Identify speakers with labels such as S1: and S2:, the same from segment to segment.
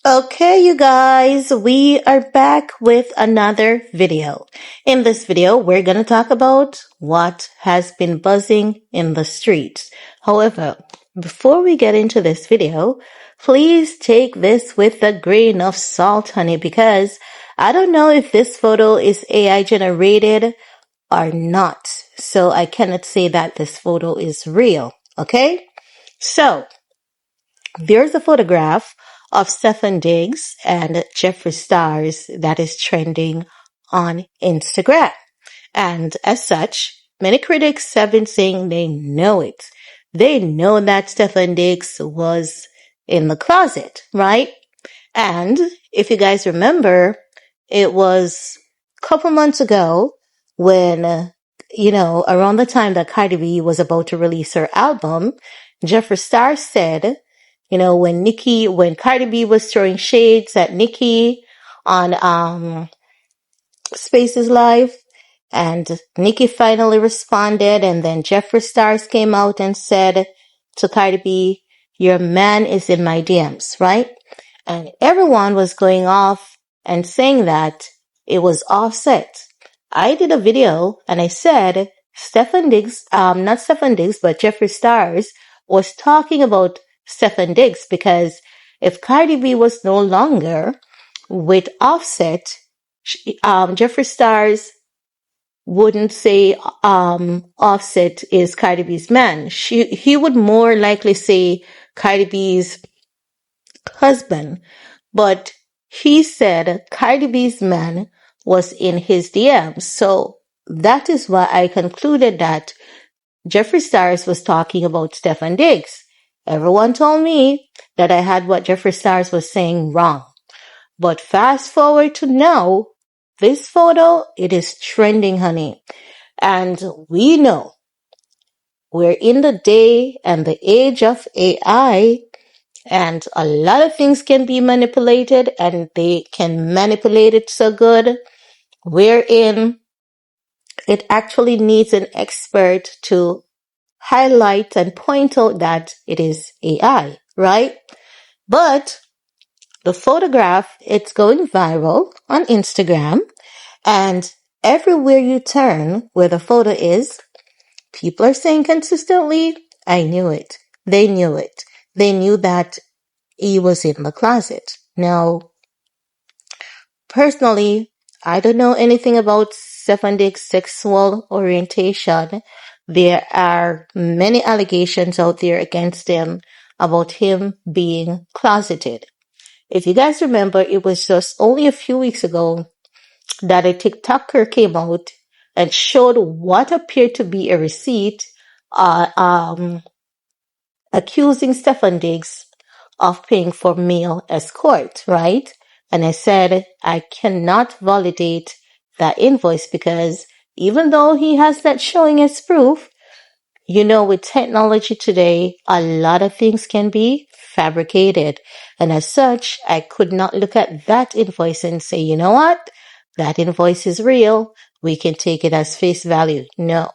S1: Okay, you guys, we are back with another video. In this video, we're going to talk about what has been buzzing in the streets. However, before we get into this video, please take this with a grain of salt, honey, because I don't know if this photo is AI generated or not. So I cannot say that this photo is real. Okay? So, there's a photograph of Stefon Diggs and Jeffree Stars that is trending on Instagram. And as such, many critics have been saying they know it. They know that Stefon Diggs was in the closet, right? And if you guys remember, it was a couple months ago when, around the time that Cardi B was about to release her album, Jeffree Star said, when Cardi B was throwing shades at Nicki on, Spaces Live, and Nicki finally responded, and then Jeffree Stars came out and said to Cardi B, "Your man is in my DMs," right? And everyone was going off and saying that it was Offset. I did a video and I said Stefon Diggs, not Stefon Diggs, but Jeffree Stars was talking about Stefon Diggs because if Cardi B was no longer with Offset, Jeffree Stars wouldn't say Offset is Cardi B's man. He would more likely say Cardi B's husband. But he said Cardi B's man was in his DMs. So that is why I concluded that Jeffree Stars was talking about Stefon Diggs. Everyone told me that I had what Jeffree Stars was saying wrong. But fast forward to now, this photo, it is trending, honey. And we know we're in the day and the age of AI, and a lot of things can be manipulated, and they can manipulate it so good, wherein it actually needs an expert to highlight and point out that it is AI, right? But the photograph, it's going viral on Instagram, and everywhere you turn where the photo is, people are saying consistently, "I knew it. They knew it. They knew that he was in the closet." Now, personally, I don't know anything about Stefon Diggs' sexual orientation. There are many allegations out there against him about him being closeted. If you guys remember, it was just only a few weeks ago that a TikToker came out and showed what appeared to be a receipt uh, um, accusing Stefon Diggs of paying for male escort, right? And I said, I cannot validate that invoice because even though he has that showing as proof, with technology today, a lot of things can be fabricated. And as such, I could not look at that invoice and say, you know what? That invoice is real. We can take it as face value. No,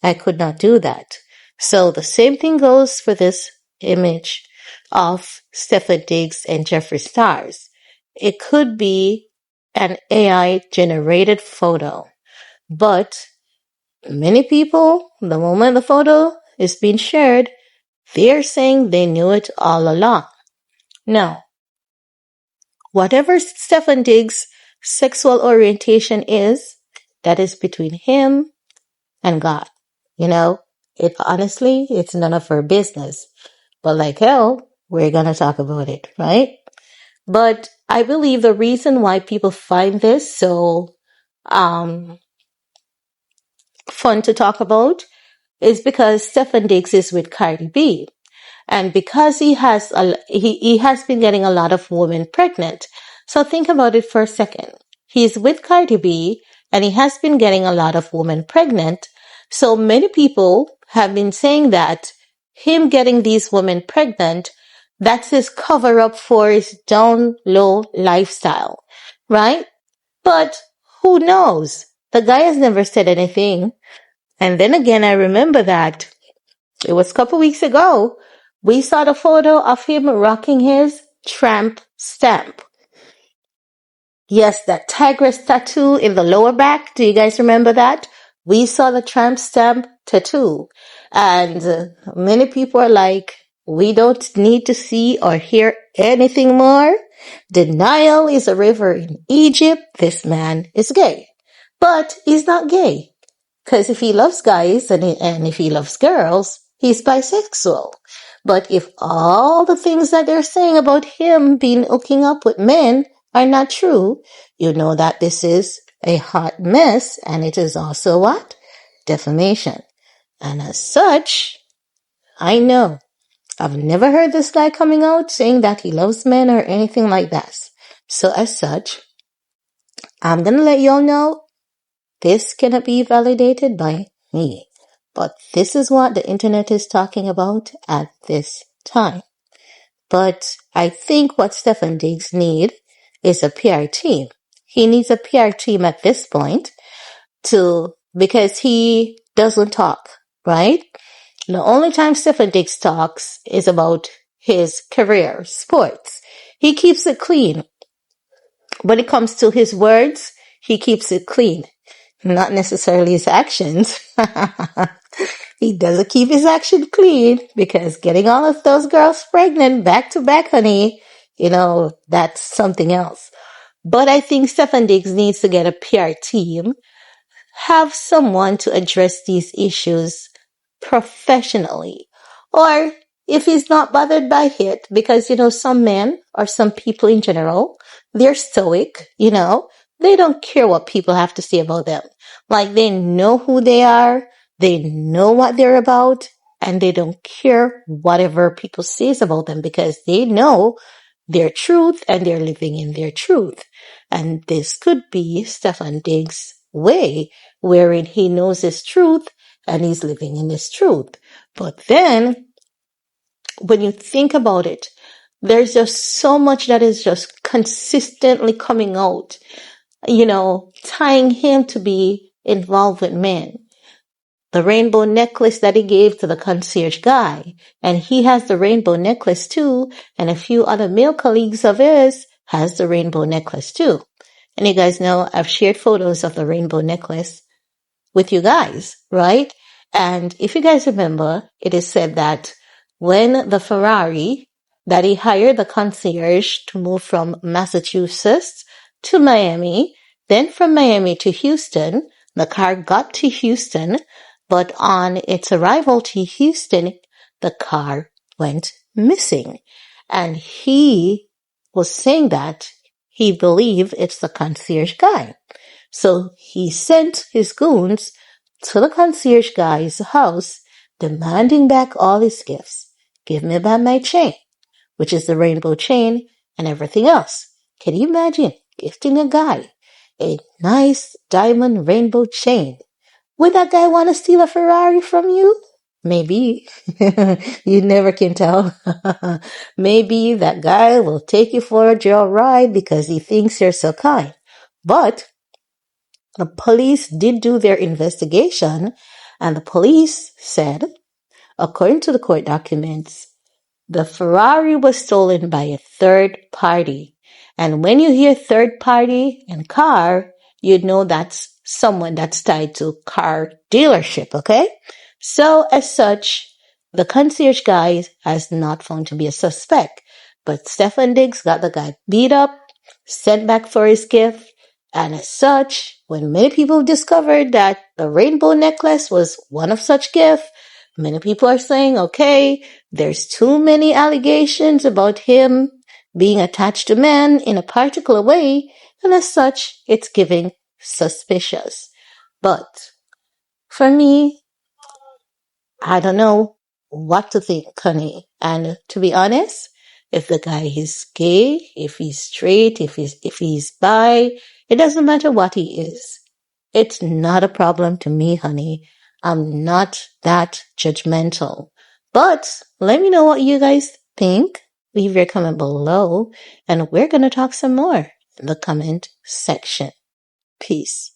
S1: I could not do that. So the same thing goes for this image of Stefon Diggs and Jeffree Stars. It could be an AI generated photo, but many people, the moment the photo is being shared, they're saying they knew it all along. Now, whatever Stefon Diggs' sexual orientation is, that is between him and God. Honestly, it's none of our business. But like hell, we're gonna talk about it, right? But I believe the reason why people find this so um fun to talk about is because Stefon Diggs is with Cardi B. And because he has been getting a lot of women pregnant. So think about it for a second. He's with Cardi B and he has been getting a lot of women pregnant. So many people have been saying that him getting these women pregnant, that's his cover up for his down low lifestyle, right? But who knows? The guy has never said anything. And then again, I remember that it was a couple weeks ago. We saw the photo of him rocking his tramp stamp. Yes, that tigress tattoo in the lower back. Do you guys remember that? We saw the tramp stamp tattoo. And many people are like, we don't need to see or hear anything more. Denial is a river in Egypt. This man is gay. But he's not gay. Because if he loves guys and if he loves girls, he's bisexual. But if all the things that they're saying about him being hooking up with men are not true, you know that this is a hot mess, and it is also what? Defamation. And as such, I know I've never heard this guy coming out saying that he loves men or anything like that. So as such, I'm gonna let y'all know this cannot be validated by me. But this is what the internet is talking about at this time. But I think what Stefon Diggs need is a PR team. He needs a PR team at this point because he doesn't talk, right? The only time Stefon Diggs talks is about his career, sports. He keeps it clean. When it comes to his words, he keeps it clean. Not necessarily his actions. He doesn't keep his action clean because getting all of those girls pregnant back to back, honey, that's something else. But I think Stefon Diggs needs to get a PR team, have someone to address these issues professionally. Or if he's not bothered by it, because, some men or some people in general, they're stoic, they don't care what people have to say about them. Like they know who they are, they know what they're about, and they don't care whatever people says about them because they know their truth and they're living in their truth. And this could be Stefon Diggs' way, wherein he knows his truth and he's living in his truth. But then, when you think about it, there's just so much that is just consistently coming out, tying him to be involved with men. The rainbow necklace that he gave to the concierge guy, and he has the rainbow necklace too, and a few other male colleagues of his has the rainbow necklace too. And you guys know I've shared photos of the rainbow necklace with you guys, right? And if you guys remember, it is said that when the Ferrari that he hired the concierge to move from Massachusetts to Miami, then from Miami to Houston, the car got to Houston, but on its arrival to Houston, the car went missing. And he was saying that he believed it's the concierge guy. So he sent his goons to the concierge guy's house, demanding back all his gifts. Give me back my chain, which is the rainbow chain and everything else. Can you imagine gifting a guy a nice diamond rainbow chain? Would that guy want to steal a Ferrari from you? Maybe. You never can tell. Maybe that guy will take you for a joyride because he thinks you're so kind. But the police did do their investigation, and the police said, according to the court documents, the Ferrari was stolen by a third party. And when you hear third party and car, you know that's someone that's tied to car dealership, okay? So as such, the concierge guy has not found to be a suspect. But Stefon Diggs got the guy beat up, sent back for his gift, and as such, when many people discovered that the rainbow necklace was one of such gifts, many people are saying, okay, there's too many allegations about him being attached to men in a particular way, and as such, it's giving suspicious. But for me, I don't know what to think, honey. And to be honest, if the guy is gay, if he's straight, if he's bi, it doesn't matter what he is. It's not a problem to me, honey. I'm not that judgmental. But let me know what you guys think. Leave your comment below, and we're going to talk some more in the comment section. Peace.